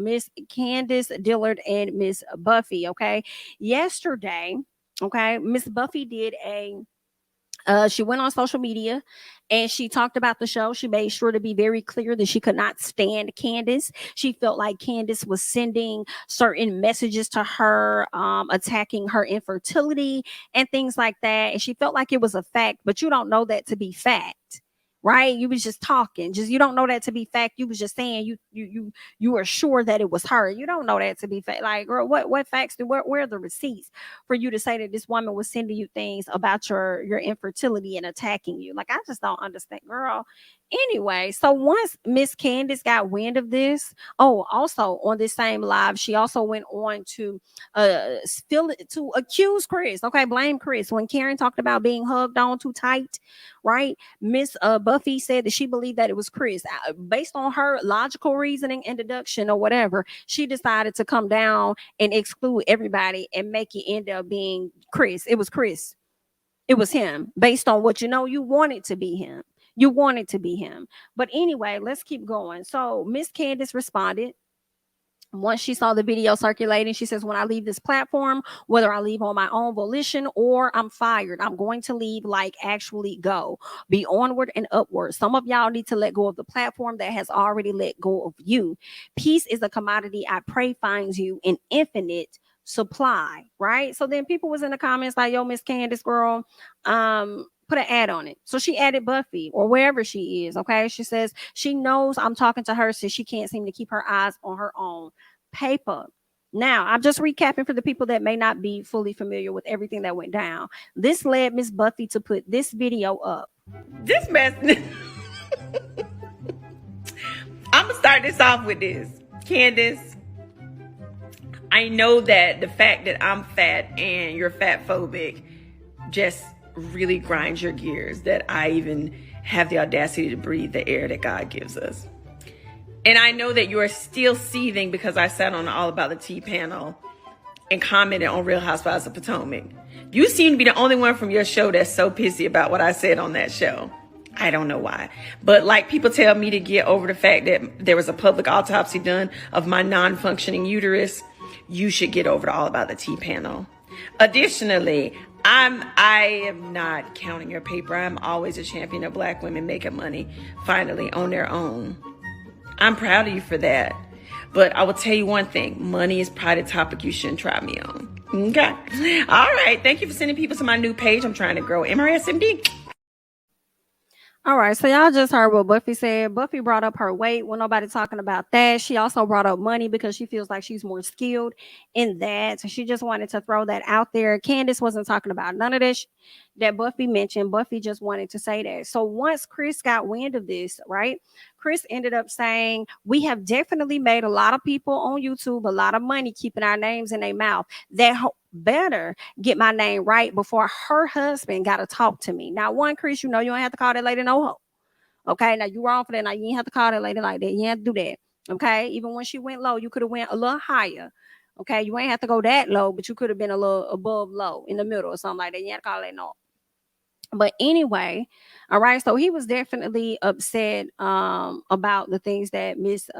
Miss Candice, Dillard, and Miss Buffy. Okay, yesterday, okay, Miss Buffy did a she went on social media and she talked about the show. She made sure to be very clear that she could not stand Candace. She felt like Candace was sending certain messages to her, attacking her infertility and things like that. And she felt like it was a fact, but you don't know that to be fact. Right, you was just talking. Just you don't know that to be fact. You was just saying you were sure that it was her. You don't know that to be fact. Like, girl, what facts? Where are the receipts for you to say that this woman was sending you things about your infertility and attacking you? Like, I just don't understand, girl. Anyway, so once Miss Candace got wind of this, oh, also on this same live, she also went on to to accuse Chris. Okay, blame Chris when Karen talked about being hugged on too tight, right? Miss Buffy said that she believed that it was Chris. Based on her logical reasoning and deduction or whatever, she decided to come down and exclude everybody and make it end up being Chris. It was Chris. It was him. Based on what you wanted to be him. You wanted to be him. But anyway, let's keep going. So Miss Candace responded once she saw the video circulating. She says, when I leave this platform, whether I leave on my own volition or I'm fired, I'm going to leave, like actually go. Be onward and upward. Some of y'all need to let go of the platform that has already let go of you. Peace is a commodity I pray finds you in infinite supply, right? So then people was in the comments like, yo, Miss Candace, girl, put an ad on it. So she added Buffy or wherever she is. Okay. She says she knows I'm talking to her since she can't seem to keep her eyes on her own paper. Now, I'm just recapping for the people that may not be fully familiar with everything that went down. This led Miss Buffy to put this video up. This mess. I'm going to start this off with this. Candace, I know that the fact that I'm fat and you're fat phobic just really grinds your gears, that I even have the audacity to breathe the air that God gives us. And I know that you are still seething because I sat on the All About the Tea panel and commented on Real Housewives of Potomac. You seem to be the only one from your show that's so pissy about what I said on that show. I don't know why. But like people tell me to get over the fact that there was a public autopsy done of my non-functioning uterus, you should get over the All About the Tea panel. Additionally, I am not counting your paper. I'm always a champion of Black women making money finally on their own. I'm proud of you for that. But I will tell you one thing. Money is probably the topic you shouldn't try me on. Okay. All right. Thank you for sending people to my new page. I'm trying to grow. MRSMD. All right, so y'all just heard what Buffy said. Buffy brought up her weight when nobody talking about that. She also brought up money because she feels like she's more skilled in that. So she just wanted to throw that out there. Candace wasn't talking about none of this that Buffy mentioned. Buffy just wanted to say that. So once Chris got wind of this, right, Chris ended up saying, we have definitely made a lot of people on YouTube a lot of money keeping our names in their mouth. That better get my name right before her husband got to talk to me. Now, one, Chris, you don't have to call that lady no hoe. Okay, now you wrong for that. Now you ain't have to call that lady like that. You ain't have to do that. Okay, even when she went low, you could have went a little higher. Okay, you ain't have to go that low, but you could have been a little above low in the middle or something like that. You ain't have to call that no. But anyway, all right. So he was definitely upset about the things that Miss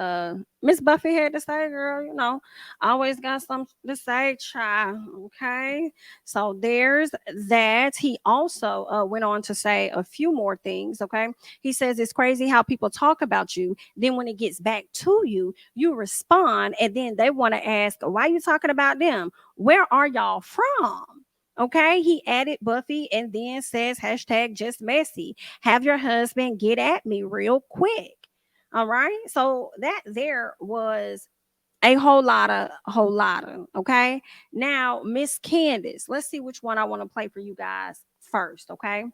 Buffy had to say, girl. Always got something to say, child. Okay. So there's that. He also went on to say a few more things. Okay. He says it's crazy how people talk about you. Then when it gets back to you, you respond, and then they want to ask, why are you talking about them? Where are y'all from? Okay, he added Buffy and then says hashtag just messy. Have your husband get at me real quick. All right. So that there was a whole lot of. Okay. Now, Miss Candace, let's see which one I want to play for you guys first. Okay.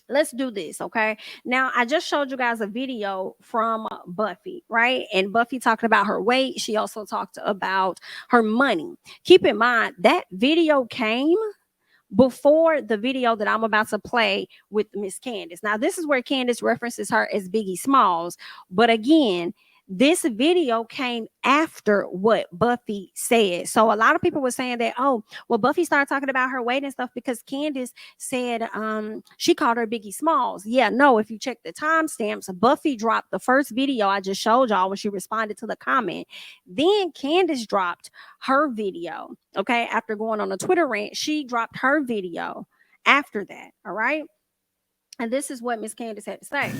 Let's do this. Okay. Now, I just showed you guys a video from Buffy, right? And Buffy talked about her weight. She also talked about her money. Keep in mind that video came before the video that I'm about to play with Miss Candace. Now, this is where Candace references her as Biggie Smalls. But again, This video came after what Buffy said. So a lot of people were saying that, oh, well, Buffy started talking about her weight and stuff because Candiace said she called her Biggie Smalls. Yeah, no, if you check the timestamps, Buffy dropped the first video I just showed y'all when she responded to the comment. Then Candiace dropped her video. Okay, after going on a Twitter rant, she dropped her video after that. All right. And this is what Miss Candiace had to say.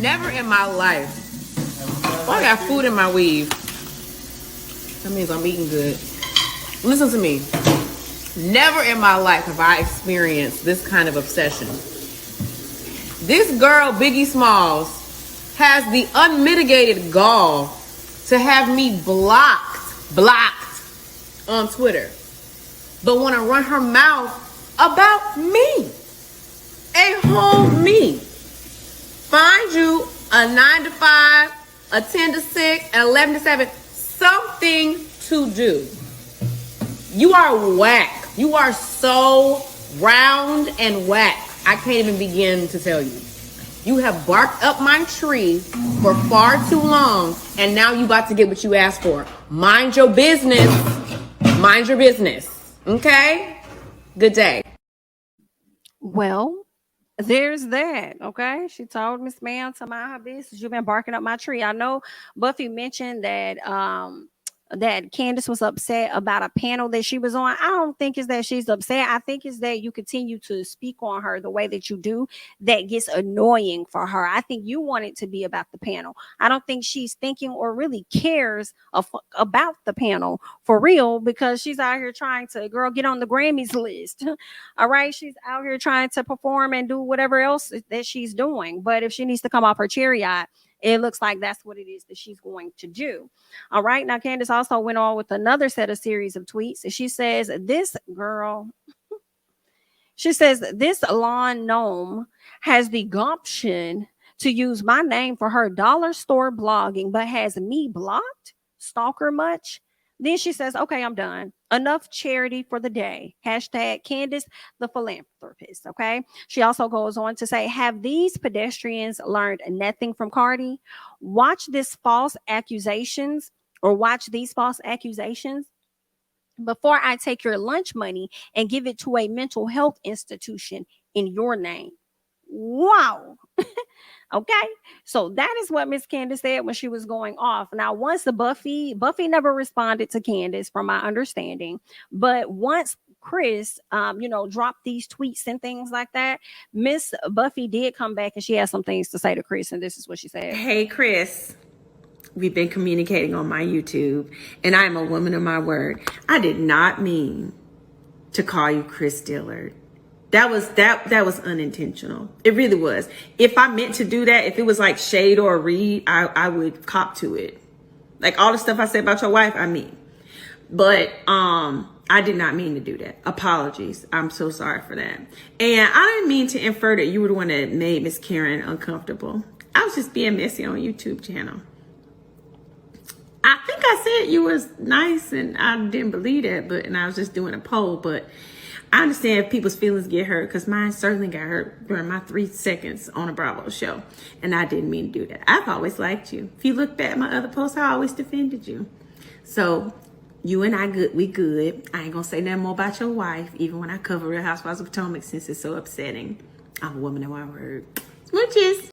Never in my life. Oh, I got food in my weave. That means I'm eating good. Listen to me. Never in my life have I experienced this kind of obsession. This girl, Biggie Smalls, has the unmitigated gall to have me blocked on Twitter, but want to run her mouth about me, a whole me. Find you a 9 to 5, a 10 to 6, an 11 to 7, something to do. You are whack. You are so round and whack. I can't even begin to tell you. You have barked up my tree for far too long, and now you about to get what you asked for. Mind your business. Mind your business. Okay? Good day. Well, there's that. Okay. She told Miss Ma'am to mind her business. You've been barking up my tree. I know Buffy mentioned that Candace was upset about a panel that she was on. I don't think it's that she's upset. I think it's that you continue to speak on her the way that you do that gets annoying for her. I think you want it to be about the panel. I don't think she's thinking or really cares about the panel for real, because she's out here trying to, girl, get on the Grammys list. All right. She's out here trying to perform and do whatever else that she's doing. But if she needs to come off her chariot, it looks like that's what it is that she's going to do. All right. Now, Candace also went on with another set of series of tweets. She says, this lawn gnome has the gumption to use my name for her dollar store blogging, but has me blocked? Stalker much? Then she says, okay, I'm done. Enough charity for the day. Hashtag Candace the philanthropist. Okay. She also goes on to say, have these pedestrians learned nothing from Cardi? Watch these false accusations before I take your lunch money and give it to a mental health institution in your name. Wow. Okay. So that is what Miss Candace said when she was going off. Now, once Buffy never responded to Candace, from my understanding, but once Chris, dropped these tweets and things like that, Miss Buffy did come back and she had some things to say to Chris. And this is what she said. Hey, Chris. We've been communicating on my YouTube, and I am a woman of my word. I did not mean to call you Chris Dillard. That was unintentional. It really was. If I meant to do that, if it was like shade or a read, I would cop to it. Like all the stuff I said about your wife, I mean. But I did not mean to do that. Apologies. I'm so sorry for that. And I didn't mean to infer that you were the one that made Miss Karen uncomfortable. I was just being messy on YouTube channel. I think I said you was nice, and I didn't believe that, and I was just doing a poll. But I understand if people's feelings get hurt, because mine certainly got hurt during my 3 seconds on a Bravo show, and I didn't mean to do that. I've always liked you. If you look back at my other posts, I always defended you. So you and I good. We good. I ain't gonna say nothing more about your wife, even when I cover Real Housewives of Potomac, since it's so upsetting. I'm a woman of my word. Smooches.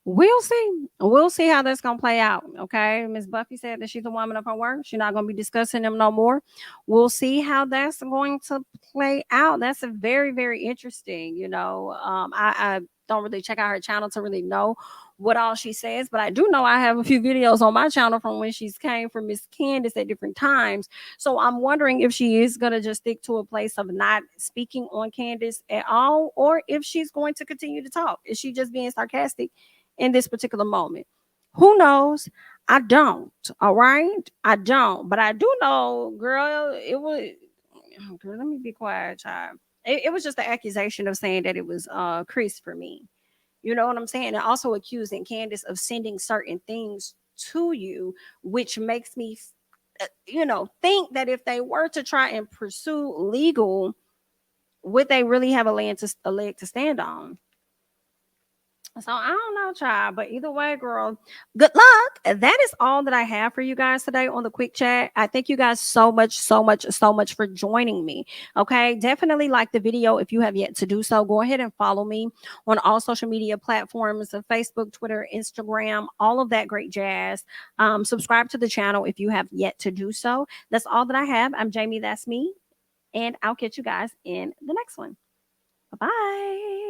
We'll see. We'll see how that's gonna play out. Okay. Miss Buffy said that she's a woman of her word. She's not gonna be discussing them no more. We'll see how that's going to play out. That's a very, very interesting. I don't really check out her channel to really know what all she says, but I do know I have a few videos on my channel from when she's came from Miss Candace at different times. So I'm wondering if she is gonna just stick to a place of not speaking on Candace at all, or if she's going to continue to talk. Is she just being sarcastic in this particular moment? Who knows? I don't. All right. I don't. But I do know, girl, girl, let me be quiet, child. It was just the accusation of saying that it was Chris for me. You know what I'm saying? And also accusing Candace of sending certain things to you, which makes me think that if they were to try and pursue legal would they really have a leg to stand on? So I don't know, child, but either way, girl, good luck. That is all that I have for you guys today on the quick chat. I thank you guys so much, so much, so much for joining me. Okay, definitely like the video if you have yet to do so. Go ahead and follow me on all social media platforms of Facebook, Twitter, Instagram, all of that great jazz. Subscribe to the channel if you have yet to do so. That's all that I have. I'm Jamie, that's me, and I'll catch you guys in the next one. Bye bye.